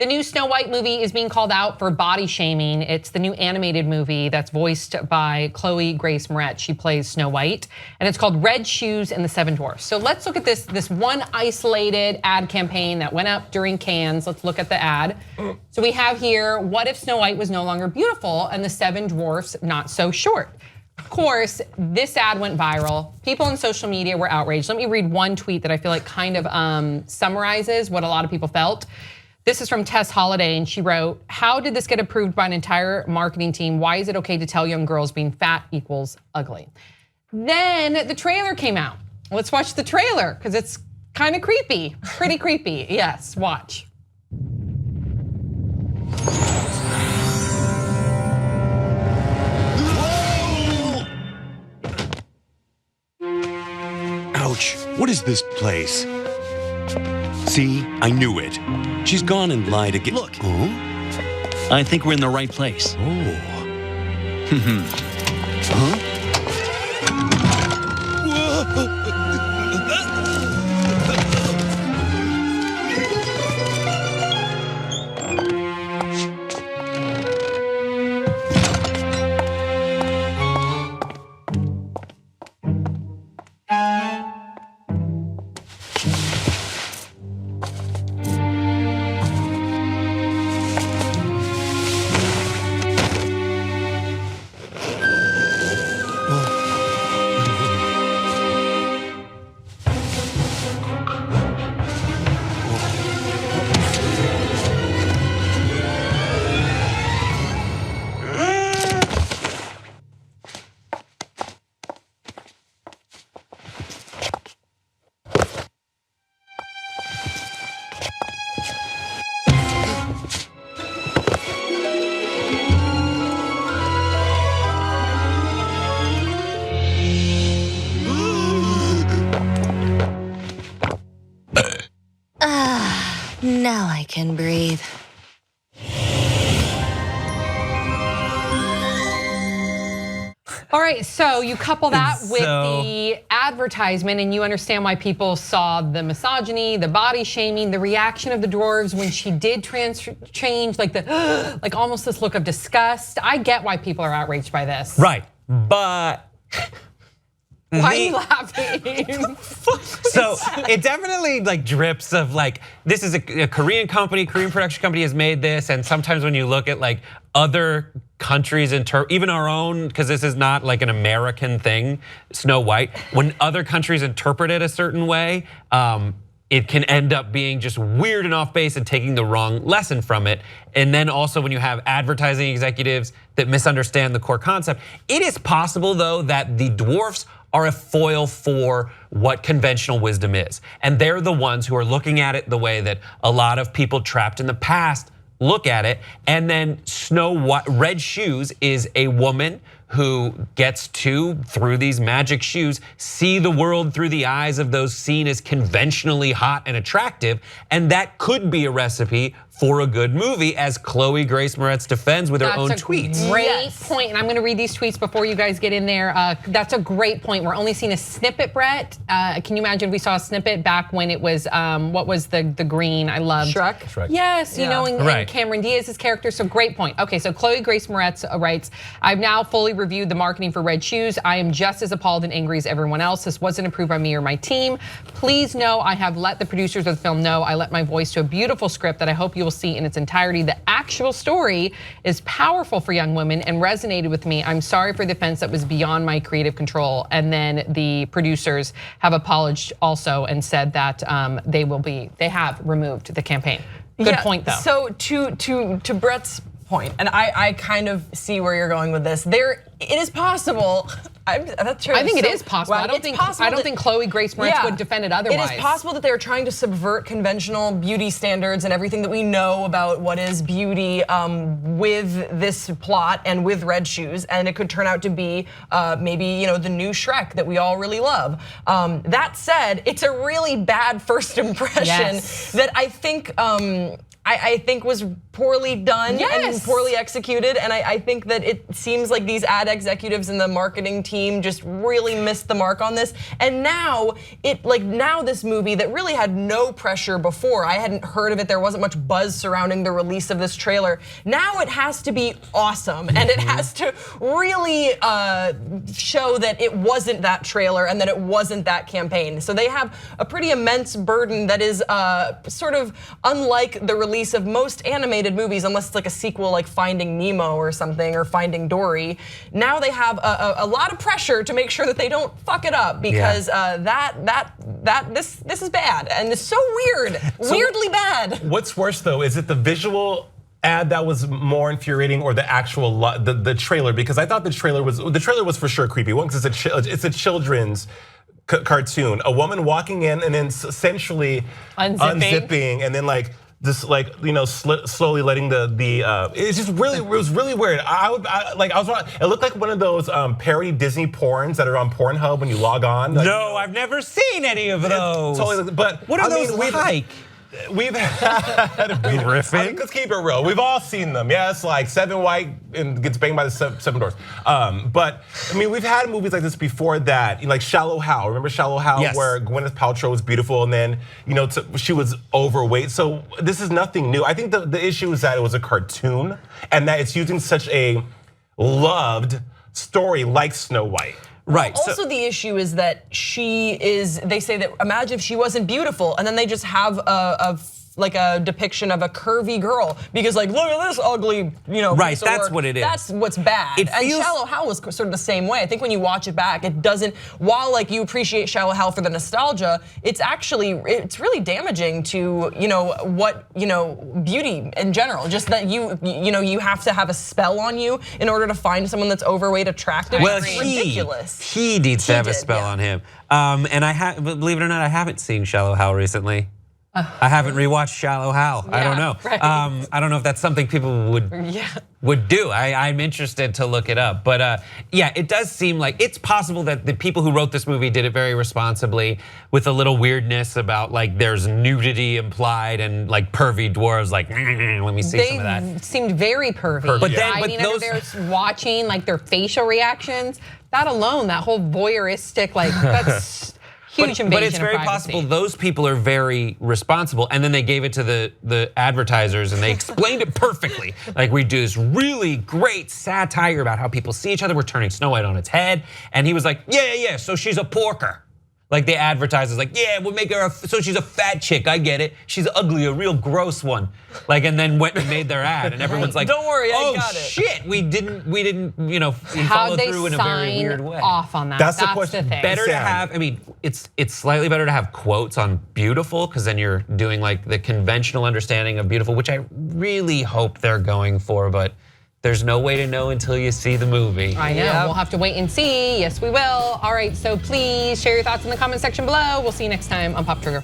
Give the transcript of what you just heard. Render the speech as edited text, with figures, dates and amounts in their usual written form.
The new Snow White movie is being called out for body shaming. It's the new animated movie that's voiced by Chloe Grace Moretz. She plays Snow White, and it's called Red Shoes and the Seven Dwarfs. So let's look at this one isolated ad campaign that went up during Cannes. Let's look at the ad. So we have here, what if Snow White was no longer beautiful and the seven dwarfs not so short? Of course, this ad went viral. People on social media were outraged. Let me read one tweet that I feel like kind of summarizes what a lot of people felt. This is from Tess Holiday, and she wrote, how did this get approved by an entire marketing team? Why is it okay to tell young girls being fat equals ugly? Then the trailer came out. Let's watch the trailer, because it's kind of creepy, pretty creepy. Yes, watch. Ouch, what is this place? See, I knew it. She's gone and lied again. Look. Oh? I think we're in the right place. Oh. Huh? Now I can breathe. All right, so you couple that with the advertisement and you understand why people saw the misogyny, the body shaming, the reaction of the dwarves when she did change, like almost this look of disgust. I get why people are outraged by this. Right, but why are you laughing? So it definitely like drips of like, this is a Korean company, Korean production company has made this, and sometimes when you look at like other countries, even our own, because this is not like an American thing, Snow White, when other countries interpret it a certain way, it can end up being just weird and off base and taking the wrong lesson from it. And then also when you have advertising executives that misunderstand the core concept, it is possible though that the dwarfs are a foil for what conventional wisdom is. And they're the ones who are looking at it the way that a lot of people trapped in the past look at it. And then Snow White, Red Shoes is a woman who gets to, through these magic shoes, see the world through the eyes of those seen as conventionally hot and attractive. And that could be a recipe for a good movie, as Chloe Grace Moretz defends with her own tweets. Great point, and I'm gonna read these tweets before you guys get in there. That's a great point. We're only seeing a snippet, Brett. Can you imagine if we saw a snippet back when it was, what was the green I loved? Shrek? Yes, you know, and Cameron Diaz's character, so great point. Okay, so Chloe Grace Moretz writes, I've now fully reviewed the marketing for Red Shoes. I am just as appalled and angry as everyone else. This wasn't approved by me or my team. Please know I have let the producers of the film know I let my voice to a beautiful script that I hope you will see in its entirety. The actual story is powerful for young women and resonated with me. I'm sorry for the offense that was beyond my creative control. And then the producers have apologized also and said that they have removed the campaign. Good point though. So to Brett's point, and I kind of see where you're going with this. It is possible. That's true. I think it is possible. I don't think Chloe Grace Moretz would defend it otherwise. It is possible that they're trying to subvert conventional beauty standards and everything that we know about what is beauty with this plot and with Red Shoes, and it could turn out to be maybe the new Shrek that we all really love. That said, it's a really bad first impression that I think I think was poorly done and poorly executed. And I think that it seems like these ad executives and the marketing team just really missed the mark on this. And now this movie that really had no pressure before, I hadn't heard of it, there wasn't much buzz surrounding the release of this trailer. Now it has to be awesome, and it has to really show that it wasn't that trailer and that it wasn't that campaign. So they have a pretty immense burden that is sort of unlike the release of most animated movies, unless it's like a sequel like Finding Nemo or something, or Finding Dory. Now they have a lot of pressure to make sure that they don't fuck it up, because this is bad, and it's so weird, weirdly bad. What's worse though, is it the visual ad that was more infuriating, or the actual the trailer? Because I thought the trailer was for sure creepy. One, because it's a children's cartoon, a woman walking in and then essentially unzipping and then slowly letting it's just really, it was really weird. It looked like one of those parody Disney porns that are on Pornhub when you log on. No, I've never seen any of those. Totally, but what are those like? We've had riffing. Let's keep it real. We've all seen them. Yes, like Seven White and gets banged by the seven doors. But I mean, we've had movies like this before that, like Shallow Hal. Remember Shallow Hal, yes, where Gwyneth Paltrow was beautiful and then she was overweight. So this is nothing new. I think the issue is that it was a cartoon and that it's using such a loved story like Snow White. Right. Also, the issue is that they say that imagine if she wasn't beautiful, and then they just have a depiction of a curvy girl, because look at this ugly, Right, that's what it is. That's what's bad. And Shallow Hal was sort of the same way. I think when you watch it back, it doesn't, while you appreciate Shallow Hal for the nostalgia, it's really damaging to, beauty in general. Just that you have to have a spell on you in order to find someone that's overweight attractive. Well, it's ridiculous. He needs to have a spell on him. And believe it or not, I haven't seen Shallow Hal recently. I haven't rewatched Shallow Hal. I don't know. Right. I don't know if that's something people would do. I'm interested to look it up. But it does seem like it's possible that the people who wrote this movie did it very responsibly, with a little weirdness about there's nudity implied and pervy dwarves. Let me see some of that. They seemed very pervy. But then, they're watching their facial reactions. That alone, that whole voyeuristic, that's. Huge invasion but it's very of privacy. possible those people are very responsible, and then they gave it to the advertisers and they explained it perfectly. We do this really great satire about how people see each other. We're turning Snow White on its head, and he was like, yeah, so she's a porker. The advertisers we'll make her so she's a fat chick. I get it. She's ugly, a real gross one. And then went and made their ad, and everyone's like, don't worry, I got it. Oh shit, we didn't How'd follow they through in a very weird way. Off on that? That's the question. thing. Better to have, it's slightly better to have quotes on beautiful, because then you're doing the conventional understanding of beautiful, which I really hope they're going for, but there's no way to know until you see the movie. I know, we'll have to wait and see. Yes, we will. All right, so please share your thoughts in the comment section below. We'll see you next time on Pop Trigger.